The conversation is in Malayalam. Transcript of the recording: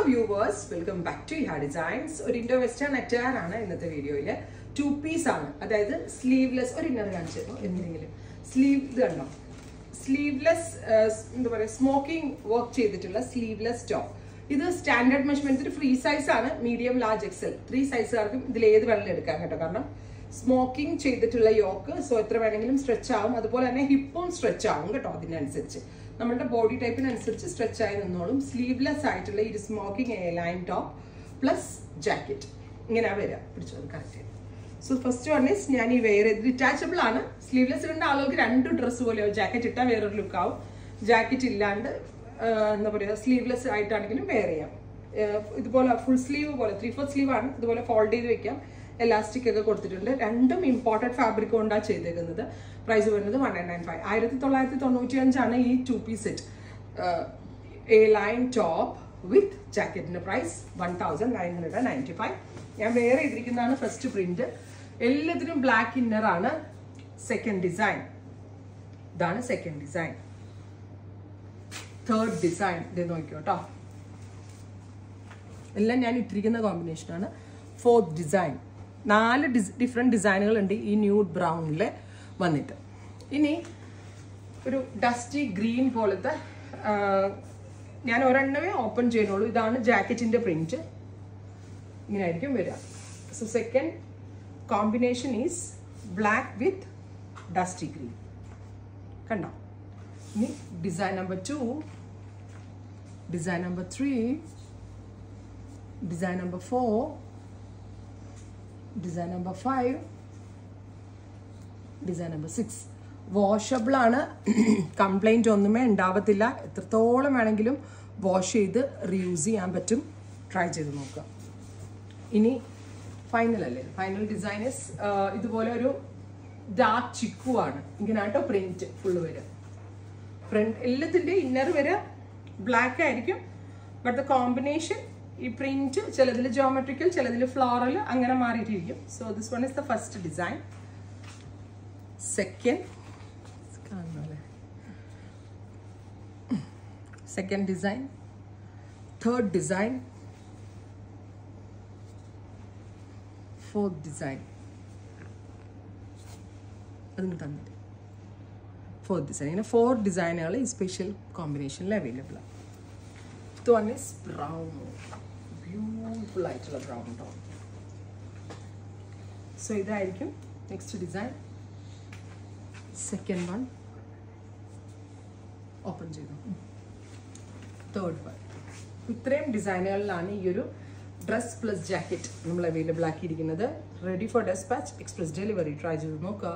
viewers, welcome back to Iha Designs. ഒരു ഇൻഡോ വെസ്റ്റേൺ അറ്റയർ ആണ് ഇന്നത്തെ വീഡിയോയിൽ. 2 പീസ് ആണ്, അതായത് സ്ലീവ്ലെസ്. ഒരു ഇന്നർ കാണിച്ചിരുന്നു എന്തെങ്കിലും സ്ലീവ് ഇത് കണ്ടോ, സ്ലീവ്ലെസ് എന്താ പറയുക, സ്മോക്കിംഗ് വർക്ക് ചെയ്തിട്ടുള്ള സ്ലീവ്ലെസ് ടോപ്പ്. ഇത് സ്റ്റാൻഡേർഡ് മെഷർമെന്റ് ഫ്രീ സൈസ് ആണ്, മീഡിയം ലാർജ് എക്സൽ 3 സൈസുകാർക്കും ഇതിൽ ഏത് വേണമെങ്കിലും എടുക്കാം കേട്ടോ. കാരണം സ്മോക്കിംഗ് ചെയ്തിട്ടുള്ള യോക്ക്, സോ എത്ര വേണമെങ്കിലും സ്ട്രെച്ച് ആവും. അതുപോലെ തന്നെ ഹിപ്പും സ്ട്രെച്ച് ആവും കേട്ടോ. അതിനനുസരിച്ച് നമ്മുടെ ബോഡി ടൈപ്പിനനുസരിച്ച് സ്ട്രെച്ച് ആയി നിന്നോളും. സ്ലീവ്ലെസ് ആയിട്ടുള്ള ഈ smoking A line top plus jacket ഇങ്ങനെ വരിക. പിടിച്ചത് correct. So first one is ഞാൻ ഈ വെയർ ചെയ്ത് ഡിറ്റാച്ചബിൾ ആണ്. സ്ലീവ്ലെസ് ഇടേണ്ട ആളുകൾക്ക് 2 ഡ്രസ്സ് പോലെയോ, ജാക്കറ്റ് ഇട്ടാൽ വേറൊരു ലുക്ക് ആവും, ജാക്കറ്റ് ഇല്ലാണ്ട് എന്താ പറയുക സ്ലീവ്ലെസ് ആയിട്ടാണെങ്കിലും വെയർ ചെയ്യാം. ഇതുപോലെ ഫുൾ സ്ലീവ് പോലെ 3/4 സ്ലീവ് ആണ്. ഇതുപോലെ ഫോൾഡ് ചെയ്ത് വെക്കാം. എലാസ്റ്റിക് ഒക്കെ കൊടുത്തിട്ടുണ്ട്. രണ്ടും ഇമ്പോർട്ടഡ് ഫാബ്രിക് കൊണ്ടാണ് ചെയ്തേക്കുന്നത്. പ്രൈസ് വരുന്നത് 1995. 1995 ആണ് ഈ 2 piece set. A line top with ജാക്കറ്റിന്റെ പ്രൈസ് 1995. ഞാൻ വെയർ ചെയ്തിരിക്കുന്നതാണ് ഫസ്റ്റ് പ്രിന്റ്. എല്ലാത്തിനും ബ്ലാക്ക് ഇന്നർ ആണ്. സെക്കൻഡ് ഡിസൈൻ ഇതാണ്. Second design. തേർഡ് ഡിസൈൻ ഇത് നോക്കിയോ കേട്ടോ. എല്ലാം ഞാൻ ഇട്ടിരിക്കുന്ന കോമ്പിനേഷനാണ്. Fourth design. 4 ഡിഫറെൻറ്റ് ഡിസൈനുകൾ ഉണ്ട് ഈ ന്യൂഡ് ബ്രൗണിൽ വന്നിട്ട്. ഇനി ഒരു ഡസ്റ്റി ഗ്രീൻ പോലത്തെ, ഞാൻ ഒരെണ്ണമേ ഓപ്പൺ ചെയ്യുന്നുള്ളൂ. ഇതാണ് ജാക്കറ്റിൻ്റെ പ്രിന്റ്. ഇങ്ങനെ ആയിരിക്കും വരിക. So second combination is black with dusty green. കണ്ടോ. ഇനി design number 2, design number 3, design number 4, design number 5, design number 6. Washable ആണ്, കംപ്ലൈൻറ്റ് ഒന്നുമേ ഉണ്ടാവത്തില്ല. എത്രത്തോളം വേണമെങ്കിലും വാഷ് ചെയ്ത് റീയൂസ് ചെയ്യാൻ പറ്റും. ട്രൈ ചെയ്ത് നോക്കുക. ഇനി ഫൈനൽ അല്ലേ, ഫൈനൽ ഡിസൈനേഴ്സ് ഇതുപോലെ ഒരു ഡാർക്ക് ചിക്കു ആണ്. ഇങ്ങനെ ആട്ടോ പ്രിന്റ് ഫുള്ള് വരിക. ഫ്രണ്ട് എല്ലാത്തിൻ്റെ ഇന്നർ വരെ ബ്ലാക്ക് ആയിരിക്കും. ബട്ട് ദ കോമ്പിനേഷൻ, ഈ പ്രിന്റ് ചിലതിൽ ജോമെട്രിക്കൽ, ചിലതിൽ ഫ്ലോറൽ, അങ്ങനെ മാറിയിട്ടിരിക്കും. So this one is the first design. Second design, third design, fourth design. അതിന് തന്നിട്ട് ഫോർത്ത് ഡിസൈൻ. ഇങ്ങനെ 4 ഡിസൈനുകൾ ഈ സ്പെഷ്യൽ കോമ്പിനേഷനിൽ അവൈലബിൾ ആണ്. Fifth one is brown. Beautiful ആയിട്ടുള്ള ബ്രൗൺ ടോൺ. സോ ഇതായിരിക്കും next design. Second one open ചെയ്തു. Third one. ഇത്രയും ഡിസൈനുകളിലാണ് ഈ ഒരു ഡ്രസ് പ്ലസ് ജാക്കറ്റ് നമ്മൾ അവൈലബിൾ ആക്കിയിരിക്കുന്നത്. Ready for despatch, express delivery. Try ചെയ്ത് നോക്കുക.